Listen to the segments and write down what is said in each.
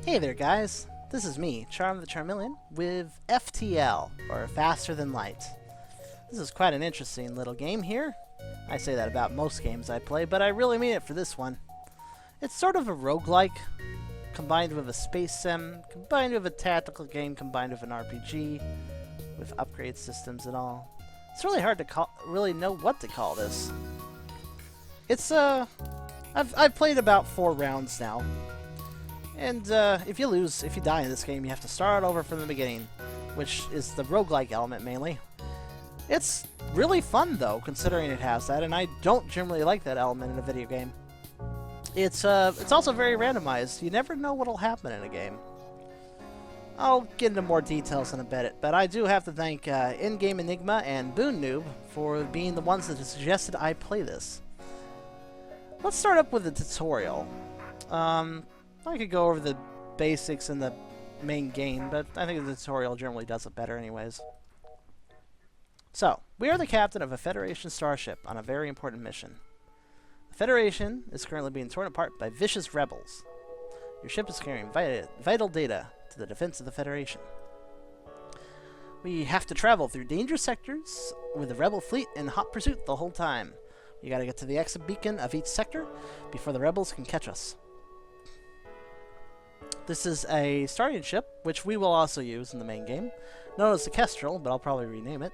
Hey there guys, this is me, Charm the Charmeleon, with FTL, or Faster Than Light. This is quite an interesting little game here. I say that about most games I play, but I really mean it for this one. It's sort of a roguelike, combined with a space sim, combined with a tactical game, combined with an RPG, with upgrade systems and all. It's really hard to really know what to call this. It's, I've played about 4 rounds now. And if you die in this game, you have to start over from the beginning, which is the roguelike element mainly. It's really fun though, considering it has that, and I don't generally like that element in a video game. It's also very randomized. You never know what'll happen in a game. I'll get into more details in a bit, but I do have to thank In-Game Enigma and Boon Noob for being the ones that suggested I play this. Let's start up with the tutorial. I could go over the basics in the main game, but I think the tutorial generally does it better anyways. So, we are the captain of a Federation starship on a very important mission. The Federation is currently being torn apart by vicious rebels. Your ship is carrying vital data to the defense of the Federation. We have to travel through dangerous sectors with the rebel fleet in hot pursuit the whole time. You gotta get to the exit beacon of each sector before the rebels can catch us. This is a starting ship, which we will also use in the main game, known as the Kestrel, but I'll probably rename it.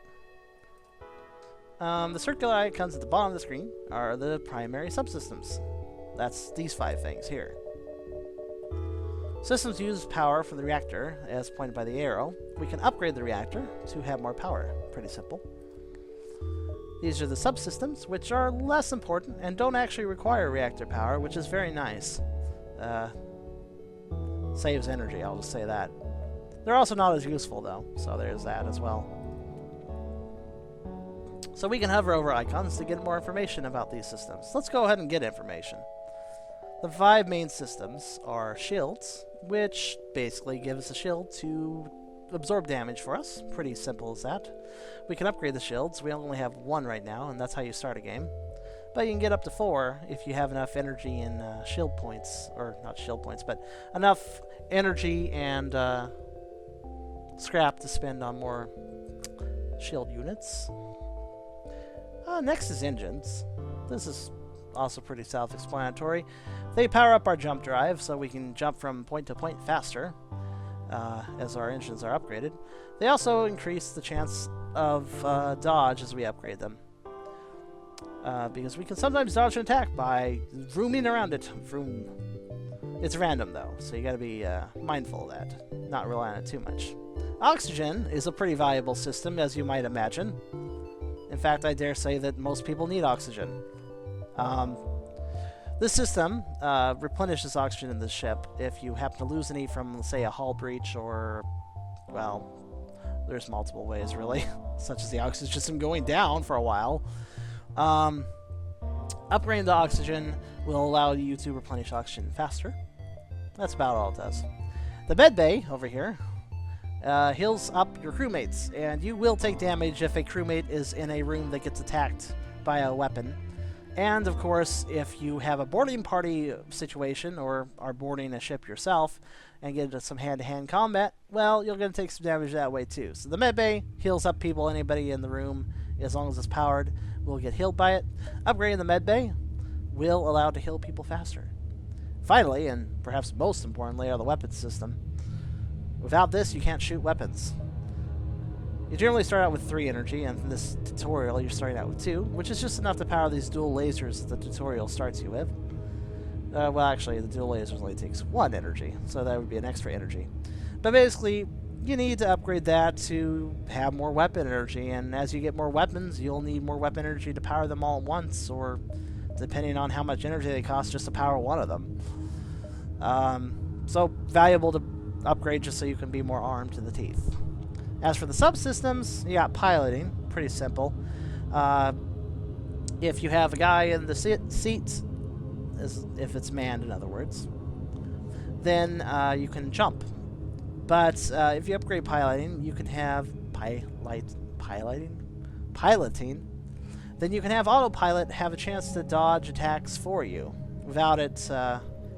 The circular icons at the bottom of the screen are the primary subsystems. That's these 5 things here. Systems use power from the reactor, as pointed by the arrow. We can upgrade the reactor to have more power. Pretty simple. These are the subsystems, which are less important and don't actually require reactor power, which is very nice. Saves energy, I'll just say that. They're also not as useful though, so there's that as well. So we can hover over icons to get more information about these systems. Let's go ahead and get information. The 5 main systems are shields, which basically give us a shield to absorb damage for us. Pretty simple as that. We can upgrade the shields. We only have 1 right now, and that's how you start a game. But you can get up to 4 if you have enough energy and shield points, or not shield points, but enough energy and scrap to spend on more shield units. Next is engines. This is also pretty self-explanatory. They power up our jump drive so we can jump from point to point faster as our engines are upgraded. They also increase the chance of dodge as we upgrade them. Because we can sometimes dodge an attack by vrooming around it. Vroom. It's random though, so you gotta be mindful of that. Not rely on it too much. Oxygen is a pretty valuable system, as you might imagine. In fact, I dare say that most people need oxygen. This system replenishes oxygen in the ship if you happen to lose any from, say, a hull breach or, well, there's multiple ways really, such as the oxygen system going down for a while. Upgrading the oxygen will allow you to replenish oxygen faster. That's about all it does. The med bay over here heals up your crewmates, and you will take damage if a crewmate is in a room that gets attacked by a weapon. And of course, if you have a boarding party situation or are boarding a ship yourself and get into some hand-to-hand combat, well, you're going to take some damage that way too. So the med bay heals up people, anybody in the room, as long as it's powered, will get healed by it. Upgrading the med bay will allow it to heal people faster. Finally, and perhaps most importantly, are the weapons system. Without this, you can't shoot weapons. You generally start out with 3 energy, and in this tutorial you're starting out with 2, which is just enough to power these dual lasers that the tutorial starts you with. Well, actually, the dual lasers only takes 1 energy, so that would be an extra energy. But basically, you need to upgrade that to have more weapon energy, and as you get more weapons, you'll need more weapon energy to power them all at once, or depending on how much energy they cost, just to power 1 of them. So valuable to upgrade just so you can be more armed to the teeth. As for the subsystems, you got piloting, pretty simple. If you have a guy in the seat, if it's manned in other words, then you can jump. But if you upgrade piloting, you can have piloting, then you can have autopilot have a chance to dodge attacks for you without it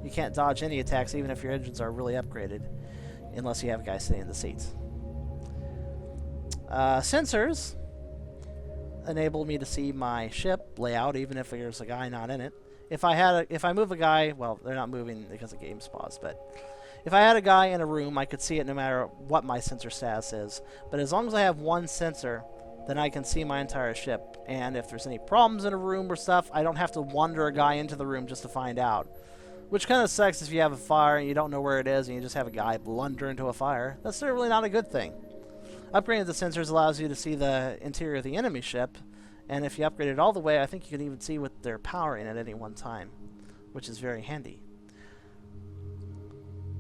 You can't dodge any attacks even if your engines are really upgraded, unless you have a guy sitting in the seats. Sensors enable me to see my ship layout even if there's a guy not in it. If I move a guy, well, they're not moving because the game's paused, but if I had a guy in a room, I could see it no matter what my sensor status is. But as long as I have one sensor, then I can see my entire ship. And if there's any problems in a room or stuff, I don't have to wander a guy into the room just to find out. Which kind of sucks if you have a fire and you don't know where it is and you just have a guy blunder into a fire. That's really not a good thing. Upgrading the sensors allows you to see the interior of the enemy ship. And if you upgrade it all the way, I think you can even see what they're powering at any one time, which is very handy.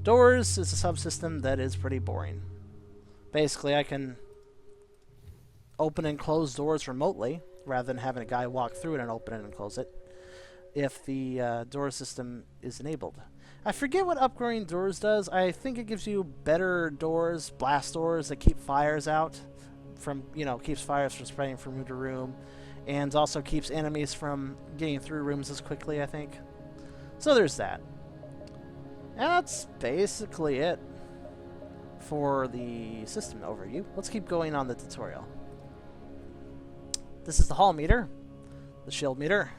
Doors is a subsystem that is pretty boring. Basically, I can open and close doors remotely, rather than having a guy walk through it and open it and close it, if the door system is enabled. I forget what upgrading doors does. I think it gives you better doors, blast doors that keep fires out from, keeps fires from spreading from room to room, and also keeps enemies from getting through rooms as quickly, I think. So there's that. And that's basically it for the system overview. Let's keep going on the tutorial. This is the hull meter, the shield meter,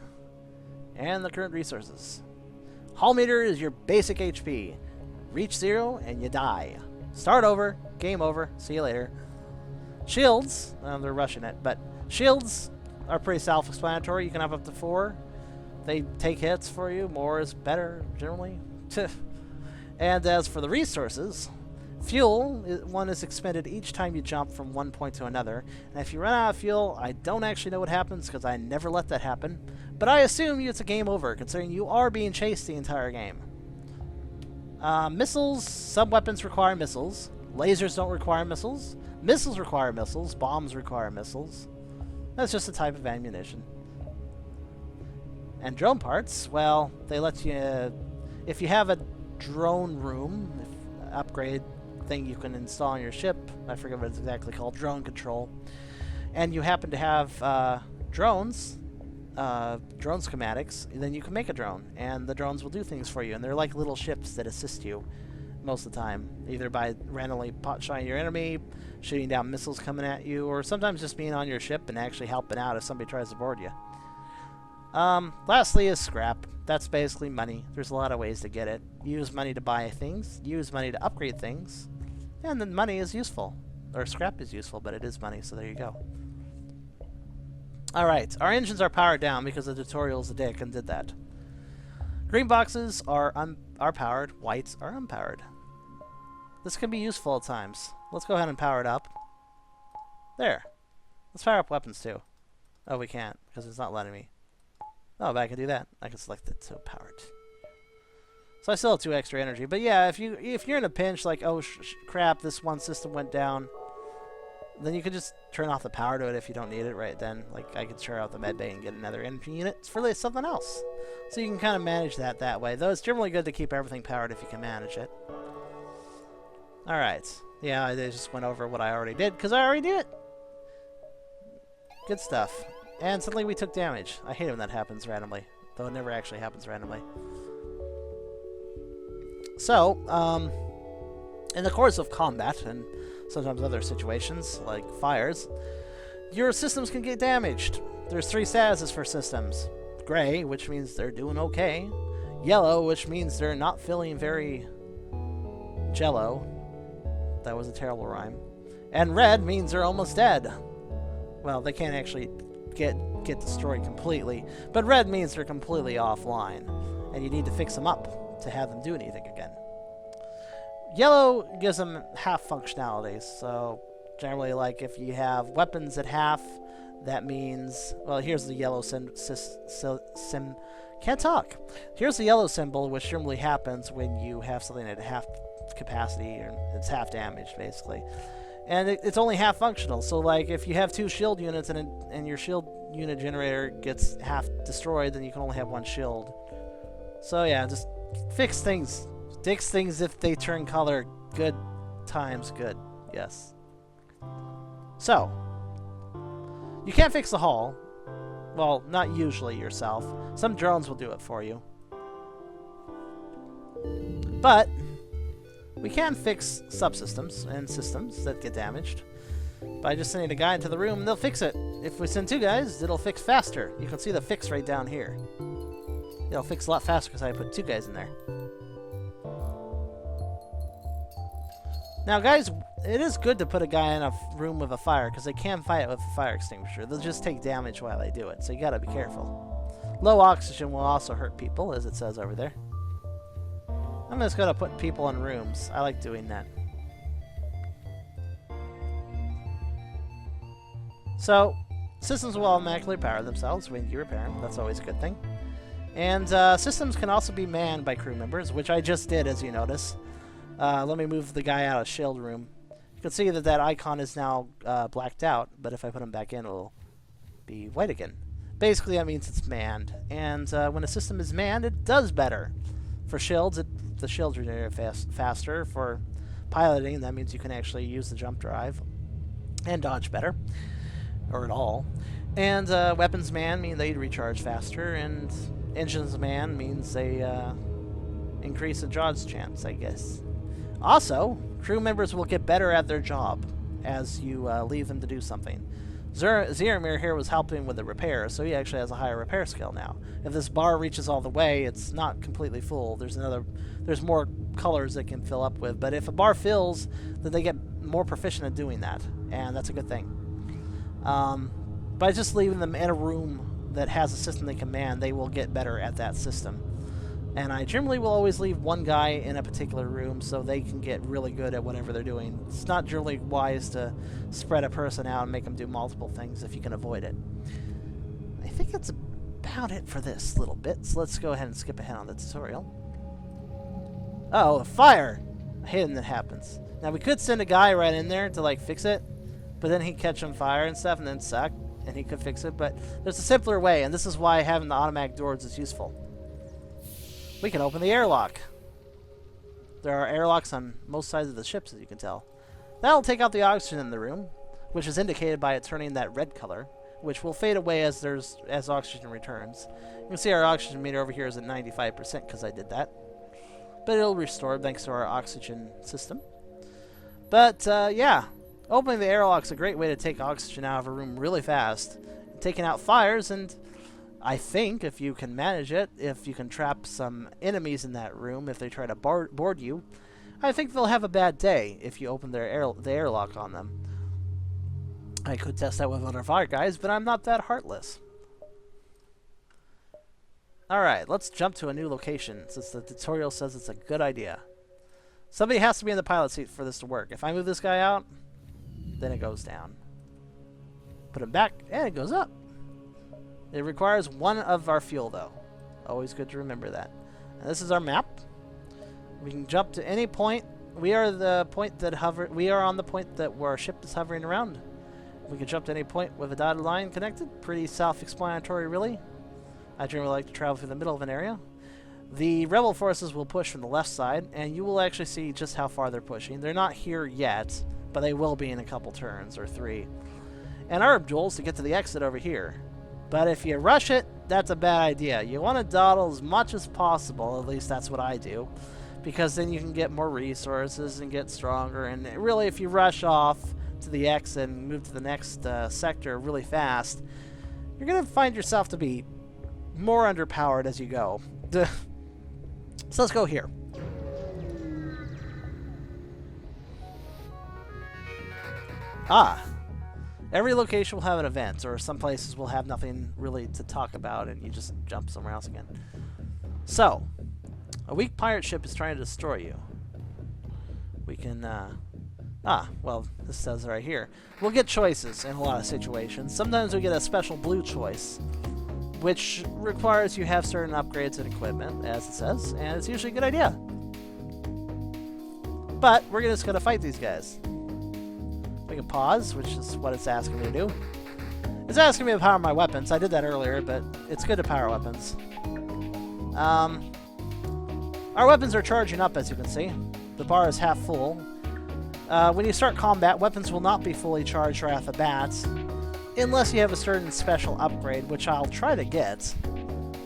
and the current resources. Hull meter is your basic HP. Reach 0 and you die. Start over, game over, see you later. Shields, they're rushing it, but shields are pretty self-explanatory. You can have up to 4. They take hits for you. More is better, generally. And as for the resources, fuel, one is expended each time you jump from one point to another. And if you run out of fuel, I don't actually know what happens because I never let that happen. But I assume it's a game over, considering you are being chased the entire game. Missiles, sub-weapons require missiles. Lasers don't require missiles. Missiles require missiles. Bombs require missiles. That's just a type of ammunition. And drone parts, well, they let you... if you have a drone room, upgrade thing you can install on your ship, I forget what it's exactly called, drone control, and you happen to have drones schematics, then you can make a drone, and the drones will do things for you, and they're like little ships that assist you most of the time, either by randomly pot-shotting your enemy, shooting down missiles coming at you, or sometimes just being on your ship and actually helping out if somebody tries to board you. Lastly is scrap. That's basically money. There's a lot of ways to get it. Use money to buy things, use money to upgrade things, and then money is useful. Or scrap is useful, but it is money, so there you go. Alright, our engines are powered down because the tutorial's a dick and did that. Green boxes are powered, whites are unpowered. This can be useful at times. Let's go ahead and power it up. There. Let's power up weapons too. Oh, we can't, because it's not letting me. Oh, but I can do that. I can select it to powered. So I still have 2 extra energy. But yeah, if you're in a pinch, like, oh crap, this one system went down, then you can just turn off the power to it if you don't need it right then. Like, I could turn out the med bay and get another energy unit for something else. So you can kind of manage that way. Though it's generally good to keep everything powered if you can manage it. Alright. Yeah, I just went over what I already did, because I already did it! Good stuff. And suddenly we took damage. I hate it when that happens randomly. Though it never actually happens randomly. So, in the course of combat, and sometimes other situations, like fires, your systems can get damaged. There's 3 statuses for systems. Gray, which means they're doing okay. Yellow, which means they're not feeling very jello. That was a terrible rhyme. And red means they're almost dead. Well, they can't actually get destroyed completely, but red means they're completely offline, and you need to fix them up to have them do anything again. Yellow gives them half functionality, so generally, like, if you have weapons at half, that means, well, here's the yellow can't talk. Here's the yellow symbol, which generally happens when you have something at half capacity, or it's half damaged, basically. And it's only half functional, so like if you have 2 shield units and your shield unit generator gets half destroyed, then you can only have 1 shield. So yeah, just fix things. Fix things if they turn color. Good times good. Yes. So, you can't fix the hull. Well, not usually yourself. Some drones will do it for you. But we can fix subsystems and systems that get damaged by just sending a guy into the room, and they'll fix it. If we send 2 guys, it'll fix faster. You can see the fix right down here. It'll fix a lot faster because I put 2 guys in there. Now, guys, it is good to put a guy in a room with a fire because they can fight it with a fire extinguisher. They'll just take damage while they do it, so you gotta be careful. Low oxygen will also hurt people, as it says over there. I'm just gonna put people in rooms. I like doing that. So, systems will automatically repair themselves when you repair them. That's always a good thing. And systems can also be manned by crew members, which I just did, as you notice. Let me move the guy out of shield room. You can see that that icon is now blacked out, but if I put him back in, it'll be white again. Basically, that means it's manned. And when a system is manned, it does better. For shields, the shields regenerate faster. For piloting, that means you can actually use the jump drive and dodge better. Or at all. And weapons man mean they recharge faster, and engines man means they increase the dodge chance, I guess. Also, crew members will get better at their job as you leave them to do something. Ziermir here was helping with the repair, so he actually has a higher repair skill now. If this bar reaches all the way, it's not completely full. There's more colors it can fill up with, but if a bar fills, then they get more proficient at doing that, and that's a good thing. By just leaving them in a room that has a system they command, they will get better at that system. And I generally will always leave one guy in a particular room so they can get really good at whatever they're doing. It's not generally wise to spread a person out and make them do multiple things if you can avoid it. I think that's about it for this little bit, so let's go ahead and skip ahead on the tutorial. Uh-oh, a fire! I hate when that happens. Now, we could send a guy right in there to, like, fix it, but then he'd catch on fire and stuff and then suck, and he could fix it, but there's a simpler way, and this is why having the automatic doors is useful. We can open the airlock. There are airlocks on most sides of the ships, as you can tell. That'll take out the oxygen in the room, which is indicated by it turning that red color, which will fade away as oxygen returns. You can see our oxygen meter over here is at 95% because I did that. But it'll restore thanks to our oxygen system. But, yeah. Opening the airlock's a great way to take oxygen out of a room really fast. Taking out fires, and I think if you can manage it, if you can trap some enemies in that room, if they try to board you, I think they'll have a bad day if you open the airlock on them. I could test that with other fire guys, but I'm not that heartless. Alright, let's jump to a new location, since the tutorial says it's a good idea. Somebody has to be in the pilot seat for this to work. If I move this guy out, then it goes down. Put him back, and it goes up. It requires 1 of our fuel, though. Always good to remember that. And this is our map. We can jump to any point. We are the point that We are on the point where our ship is hovering around. We can jump to any point with a dotted line connected. Pretty self-explanatory, really. I generally like to travel through the middle of an area. The rebel forces will push from the left side, and you will actually see just how far they're pushing. They're not here yet, but they will be in a couple turns, or 3. And our goal is to get to the exit over here. But if you rush it, that's a bad idea. You want to dawdle as much as possible, at least that's what I do, because then you can get more resources and get stronger. And really, if you rush off to the exit and move to the next sector really fast, you're going to find yourself to be more underpowered as you go. So let's go here. Every location will have an event, or some places will have nothing really to talk about, and you just jump somewhere else again. So, a weak pirate ship is trying to destroy you. We can, well, this says right here. We'll get choices in a lot of situations. Sometimes we get a special blue choice, which requires you have certain upgrades and equipment, as it says, and it's usually a good idea. But we're just going to fight these guys. We can pause, which is what it's asking me to do. It's asking me to power my weapons. I did that earlier, but it's good to power weapons. Our weapons are charging up, as you can see. The bar is half full. When you start combat, weapons will not be fully charged right off the bat, unless you have a certain special upgrade, which I'll try to get.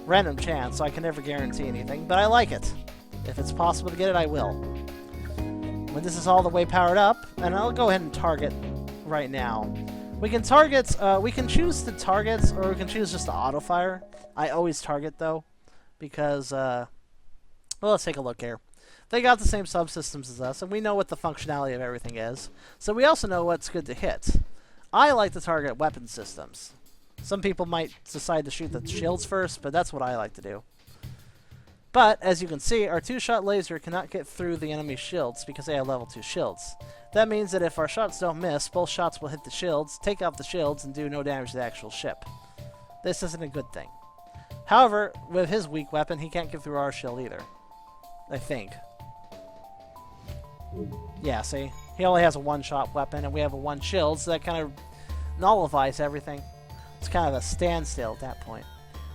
Random chance, so I can never guarantee anything, but I like it. If it's possible to get it, I will. When this is all the way powered up, and I'll go ahead and target right now. We can target, we can choose to target, or we can choose just to auto-fire. I always target, though, because, well, let's take a look here. They got the same subsystems as us, and we know what the functionality of everything is. So we also know what's good to hit. I like to target weapon systems. Some people might decide to shoot the shields first, but that's what I like to do. But, as you can see, our 2-shot laser cannot get through the enemy's shields because they have level 2 shields. That means that if our shots don't miss, both shots will hit the shields, take out the shields, and do no damage to the actual ship. This isn't a good thing. However, with his weak weapon, he can't get through our shield either. I think. Yeah, see? He only has a 1-shot weapon, and we have a 1 shield, so that kind of nullifies everything. It's kind of a standstill at that point.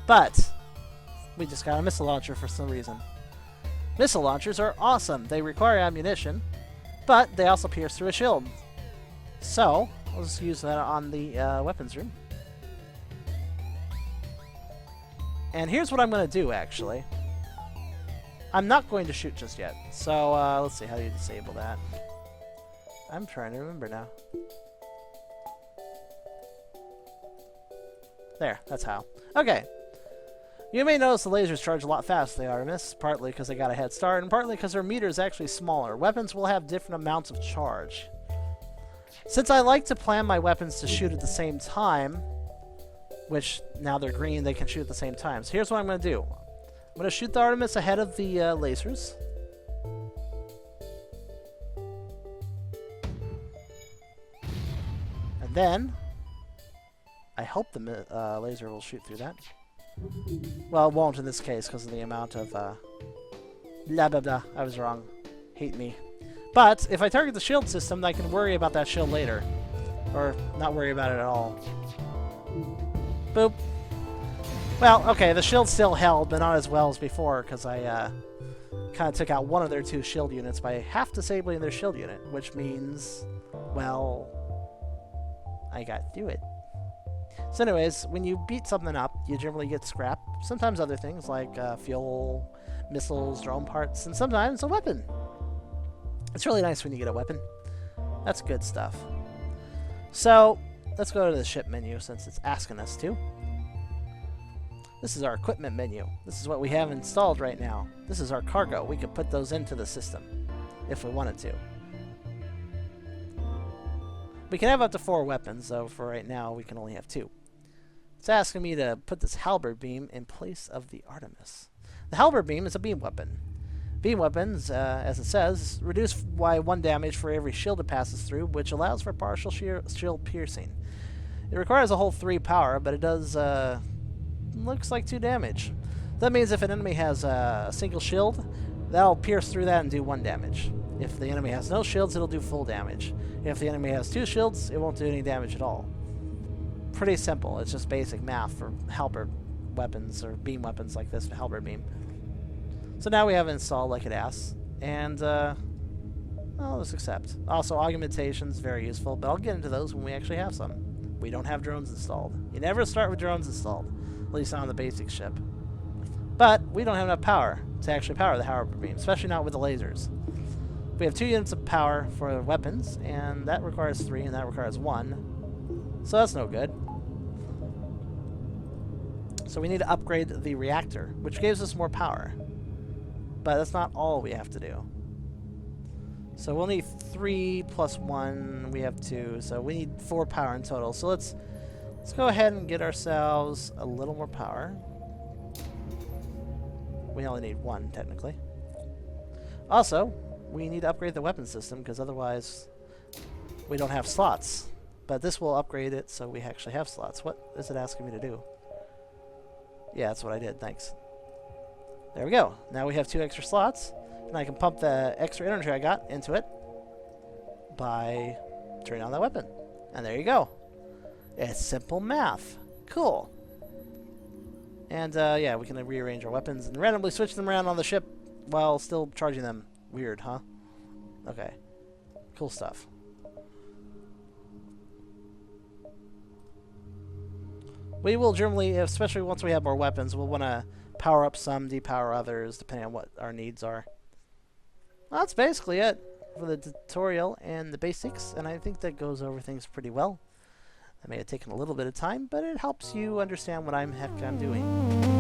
But we just got a missile launcher for some reason. Missile launchers are awesome. They require ammunition, but they also pierce through a shield. So, I'll just use that on the weapons room. And here's what I'm going to do, actually. I'm not going to shoot just yet. So, let's see, how do you disable that? I'm trying to remember now. There, that's how. Okay. You may notice the lasers charge a lot faster than the Artemis, partly because they got a head start, and partly because their meter is actually smaller. Weapons will have different amounts of charge. Since I like to plan my weapons to shoot at the same time, which now they're green, they can shoot at the same time. So here's what I'm going to do. I'm going to shoot the Artemis ahead of the lasers. And then, I hope the laser will shoot through that. Well, it won't in this case because of the amount of blah blah blah. I was wrong. Hate me. But if I target the shield system, I can worry about that shield later. Or not worry about it at all. Boop. Well, okay, the shield still held, but not as well as before because I kind of took out one of their 2 shield units by half disabling their shield unit, which means, well, I got to do it. So anyways, when you beat something up, you generally get scrap. Sometimes other things like fuel, missiles, drone parts, and sometimes a weapon. It's really nice when you get a weapon. That's good stuff. So, let's go to the ship menu since it's asking us to. This is our equipment menu. This is what we have installed right now. This is our cargo. We could put those into the system if we wanted to. We can have up to 4 weapons, though for right now we can only have 2. It's asking me to put this halberd beam in place of the Artemis. The halberd beam is a beam weapon. Beam weapons, as it says, reduce by 1 damage for every shield it passes through, which allows for partial shield piercing. It requires a whole 3 power, but it does, looks like 2 damage. That means if an enemy has a single shield, that'll pierce through that and do 1 damage. If the enemy has no shields, it'll do full damage. If the enemy has 2 shields, it won't do any damage at all. Pretty simple. It's just basic math for halberd weapons or beam weapons like this, halberd beam. So now we have it installed like it asks. And, I'll just accept. Also, augmentation's very useful, but I'll get into those when we actually have some. We don't have drones installed. You never start with drones installed, at least not on the basic ship. But we don't have enough power to actually power the halberd beam, especially not with the lasers. We have 2 units of power for weapons, and that requires 3, and that requires 1. So that's no good. So we need to upgrade the reactor, which gives us more power. But that's not all we have to do. So we'll need 3 plus 1. We have 2, so we need 4 power in total. So let's go ahead and get ourselves a little more power. We only need 1, technically. Also, we need to upgrade the weapon system, because otherwise we don't have slots. But this will upgrade it so we actually have slots. What is it asking me to do? Yeah, that's what I did. Thanks. There we go. Now we have 2 extra slots, and I can pump the extra energy I got into it by turning on that weapon. And there you go. It's simple math. Cool. And yeah, we can rearrange our weapons and randomly switch them around on the ship while still charging them. Weird, huh? Okay. Cool stuff. We will generally, especially once we have more weapons, we'll want to power up some, depower others, depending on what our needs are. Well, that's basically it for the tutorial and the basics, and I think that goes over things pretty well. That may have taken a little bit of time, but it helps you understand what I'm doing.